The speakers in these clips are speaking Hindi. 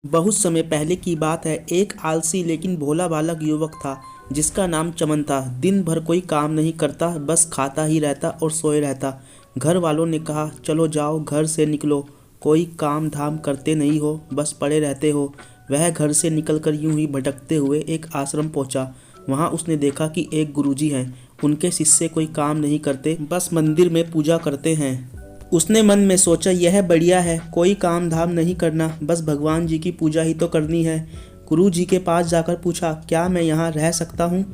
बहुत समय पहले की बात है। एक आलसी लेकिन भोला बालक युवक था जिसका नाम चमन था। दिन भर कोई काम नहीं करता, बस खाता ही रहता और सोए रहता। घर वालों ने कहा, चलो जाओ घर से निकलो, कोई काम धाम करते नहीं हो, बस पड़े रहते हो। वह घर से निकलकर यूं ही भटकते हुए एक आश्रम पहुंचा। वहां उसने देखा कि एक गुरुजी हैं। उनके शिष्य कोई काम नहीं करते, बस मंदिर में पूजा करते हैं। उसने मन में सोचा, यह बढ़िया है, कोई काम धाम नहीं करना, बस भगवान जी की पूजा ही तो करनी है। गुरु जी के पास जाकर पूछा, क्या मैं यहाँ रह सकता हूँ?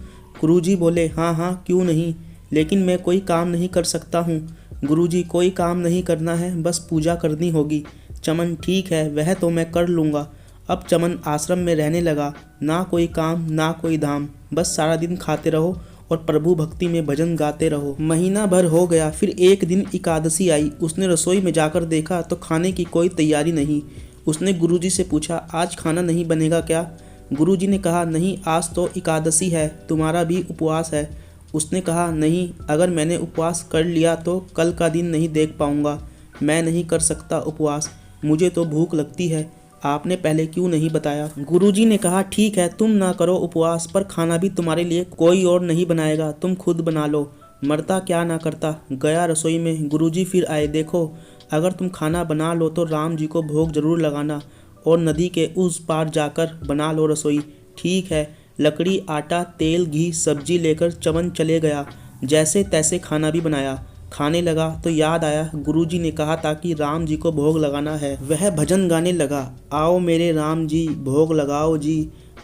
गुरु जी बोले, हाँ हाँ, क्यों नहीं, लेकिन मैं कोई काम नहीं कर सकता हूँ। गुरु जी, कोई काम नहीं करना है, बस पूजा करनी होगी। चमन, ठीक है, वह तो मैं कर लूँगा। अब चमन आश्रम में रहने लगा। ना कोई काम ना कोई धाम, बस सारा दिन खाते रहो और प्रभु भक्ति में भजन गाते रहो। महीना भर हो गया। फिर एक दिन एकादशी आई। उसने रसोई में जाकर देखा तो खाने की कोई तैयारी नहीं। उसने गुरुजी से पूछा, आज खाना नहीं बनेगा क्या? गुरुजी ने कहा, नहीं, आज तो एकादशी है, तुम्हारा भी उपवास है। उसने कहा, नहीं, अगर मैंने उपवास कर लिया तो कल का दिन नहीं देख पाऊंगा। मैं नहीं कर सकता उपवास, मुझे तो भूख लगती है। आपने पहले क्यों नहीं बताया? गुरुजी ने कहा, ठीक है, तुम ना करो उपवास, पर खाना भी तुम्हारे लिए कोई और नहीं बनाएगा, तुम खुद बना लो। मरता क्या ना करता। गया रसोई में। गुरुजी फिर आए। देखो, अगर तुम खाना बना लो तो राम जी को भोग जरूर लगाना और नदी के उस पार जाकर बना लो रसोई। ठीक है। लकड़ी, आटा, तेल, घी, सब्जी लेकर चमन चले गया। जैसे तैसे खाना भी बनाया। खाने लगा तो याद आया, गुरुजी ने कहा था कि राम जी को भोग लगाना है। वह भजन गाने लगा, आओ मेरे राम जी, भोग लगाओ जी।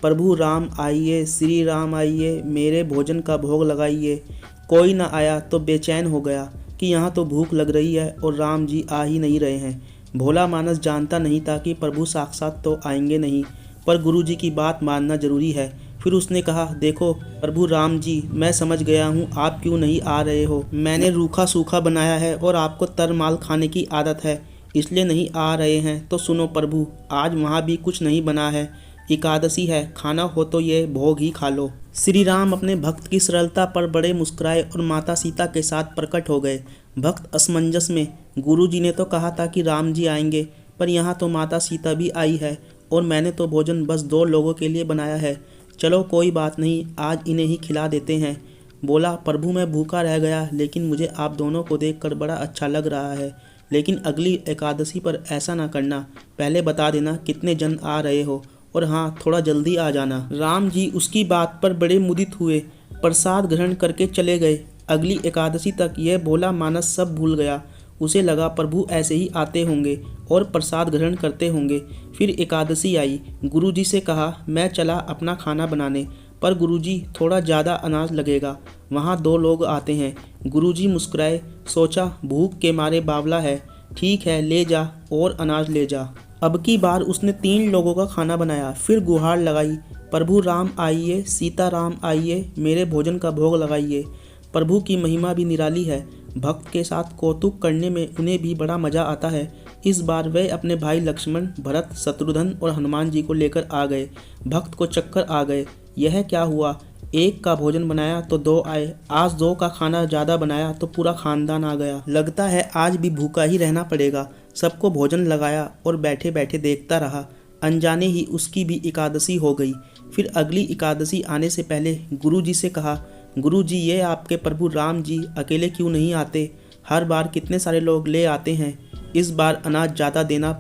प्रभु राम आइए, श्री राम आइए, मेरे भोजन का भोग लगाइए। कोई ना आया तो बेचैन हो गया कि यहाँ तो भूख लग रही है और राम जी आ ही नहीं रहे हैं। भोला मानस जानता नहीं था कि प्रभु साक्षात तो आएंगे नहीं, पर गुरुजी की बात मानना जरूरी है। फिर उसने कहा, देखो प्रभु राम जी, मैं समझ गया हूँ आप क्यों नहीं आ रहे हो। मैंने रूखा सूखा बनाया है और आपको तरमाल खाने की आदत है, इसलिए नहीं आ रहे हैं। तो सुनो प्रभु, आज वहाँ भी कुछ नहीं बना है, एकादशी है, खाना हो तो ये भोग ही खा लो। श्री राम अपने भक्त की सरलता पर बड़े मुस्कुराए और माता सीता के साथ प्रकट हो गए। भक्त असमंजस में, गुरु जी ने तो कहा था कि राम जी आएंगे, पर यहाँ तो माता सीता भी आई है और मैंने तो भोजन बस 2 लोगों के लिए बनाया है। चलो कोई बात नहीं, आज इन्हें ही खिला देते हैं। बोला, प्रभु मैं भूखा रह गया, लेकिन मुझे आप दोनों को देखकर बड़ा अच्छा लग रहा है। लेकिन अगली एकादशी पर ऐसा ना करना, पहले बता देना कितने जन आ रहे हो, और हाँ, थोड़ा जल्दी आ जाना। राम जी उसकी बात पर बड़े मुदित हुए, प्रसाद ग्रहण करके चले गए। अगली एकादशी तक यह भोला मानस सब भूल गया। उसे लगा प्रभु ऐसे ही आते होंगे और प्रसाद ग्रहण करते होंगे। फिर एकादशी आई। गुरुजी से कहा, मैं चला अपना खाना बनाने, पर गुरुजी थोड़ा ज़्यादा अनाज लगेगा, वहाँ 2 लोग आते हैं। गुरुजी मुस्कुराए, सोचा भूख के मारे बावला है, ठीक है ले जा और अनाज ले जा। अब की बार उसने 3 लोगों का खाना बनाया। फिर गुहार लगाई, प्रभु राम आइए, सीता राम आइए, मेरे भोजन का भोग लगाइए। प्रभु की महिमा भी निराली है। भक्त के साथ कौतुक करने में उन्हें भी बड़ा मजा आता है। इस बार वे अपने भाई लक्ष्मण, भरत, शत्रुघ्न और हनुमान जी को लेकर आ गए। भक्त को चक्कर आ गए। यह क्या हुआ, एक का भोजन बनाया तो 2 आए, आज 2 का खाना ज़्यादा बनाया तो पूरा खानदान आ गया। लगता है आज भी भूखा ही रहना पड़ेगा। सबको भोजन लगाया और बैठे बैठे देखता रहा। अनजाने ही उसकी भी एकादशी हो गई। फिर अगली एकादशी आने से पहले गुरु जी से कहा, गुरु जी, ये आपके प्रभु राम जी अकेले क्यों नहीं आते? हर बार कितने सारे लोग ले आते हैं, इस बार अनाज ज़्यादा देना।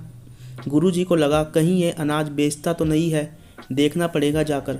गुरु जी को लगा कहीं ये अनाज बेचता तो नहीं है, देखना पड़ेगा जाकर।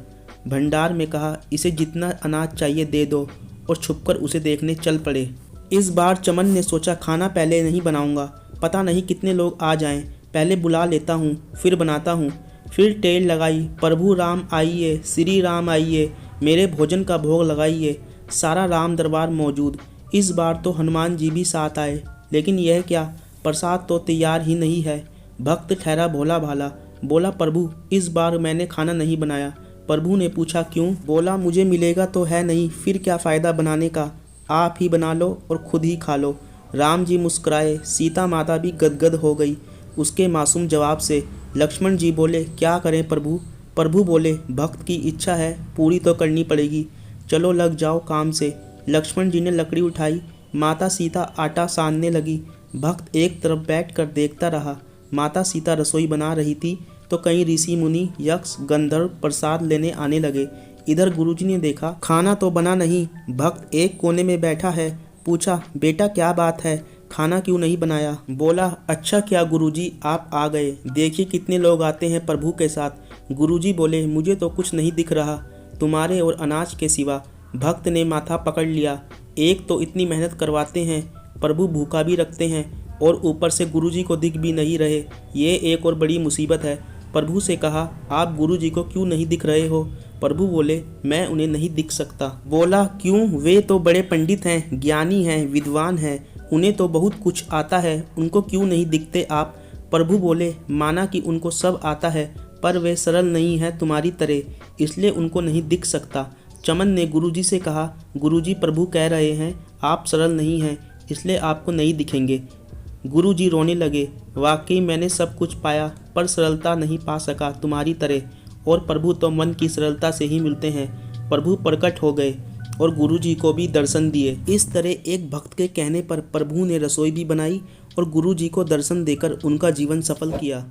भंडार में कहा, इसे जितना अनाज चाहिए दे दो, और छुपकर उसे देखने चल पड़े। इस बार चमन ने सोचा, खाना पहले नहीं बनाऊंगा, पता नहीं कितने लोग आ जाएं, पहले बुला लेता हूँ फिर बनाता हूँ। फिर टेल लगाई, प्रभु राम आइए, श्री राम आइए, मेरे भोजन का भोग लगाइए। सारा राम दरबार मौजूद। इस बार तो हनुमान जी भी साथ आए, लेकिन यह क्या, प्रसाद तो तैयार ही नहीं है। भक्त ठहरा भोला भाला। बोला, प्रभु इस बार मैंने खाना नहीं बनाया। प्रभु ने पूछा, क्यों? बोला, मुझे मिलेगा तो है नहीं, फिर क्या फ़ायदा बनाने का, आप ही बना लो और खुद ही खा लो। राम जी मुस्कुराए। सीता माता भी गदगद हो गई उसके मासूम जवाब से। लक्ष्मण जी बोले, क्या करें प्रभु? प्रभु बोले, भक्त की इच्छा है, पूरी तो करनी पड़ेगी, चलो लग जाओ काम से। लक्ष्मण जी ने लकड़ी उठाई। माता सीता आटा सानने लगी। भक्त एक तरफ बैठकर देखता रहा। माता सीता रसोई बना रही थी। तो कई ऋषि मुनि यक्ष गंधर्व प्रसाद लेने आने लगे। इधर गुरुजी ने देखा खाना तो बना नहीं, भक्त एक कोने में बैठा है। पूछा, बेटा क्या बात है, खाना क्यों नहीं बनाया? बोला, अच्छा क्या गुरुजी आप आ गए, देखिए कितने लोग आते हैं प्रभु के साथ। गुरुजी बोले, मुझे तो कुछ नहीं दिख रहा तुम्हारे और अनाज के सिवा। भक्त ने माथा पकड़ लिया, एक तो इतनी मेहनत करवाते हैं, प्रभु भूखा भी रखते हैं और ऊपर से गुरुजी को दिख भी नहीं रहे, ये एक और बड़ी मुसीबत है। प्रभु से कहा, आप गुरुजी को क्यों नहीं दिख रहे हो? प्रभु बोले, मैं उन्हें नहीं दिख सकता। बोला, क्यों? वे तो बड़े पंडित हैं, ज्ञानी हैं, विद्वान हैं, उन्हें तो बहुत कुछ आता है, उनको क्यों नहीं दिखते आप? प्रभु बोले, माना कि उनको सब आता है, पर वे सरल नहीं है तुम्हारी तरह, इसलिए उनको नहीं दिख सकता। चमन ने गुरुजी से कहा, गुरुजी प्रभु कह रहे हैं आप सरल नहीं हैं, इसलिए आपको नहीं दिखेंगे। गुरुजी रोने लगे, वाकई मैंने सब कुछ पाया पर सरलता नहीं पा सका तुम्हारी तरह, और प्रभु तो मन की सरलता से ही मिलते हैं। प्रभु प्रकट हो गए और गुरुजी को भी दर्शन दिए। इस तरह एक भक्त के कहने पर प्रभु ने रसोई भी बनाई और गुरुजी को दर्शन देकर उनका जीवन सफल किया।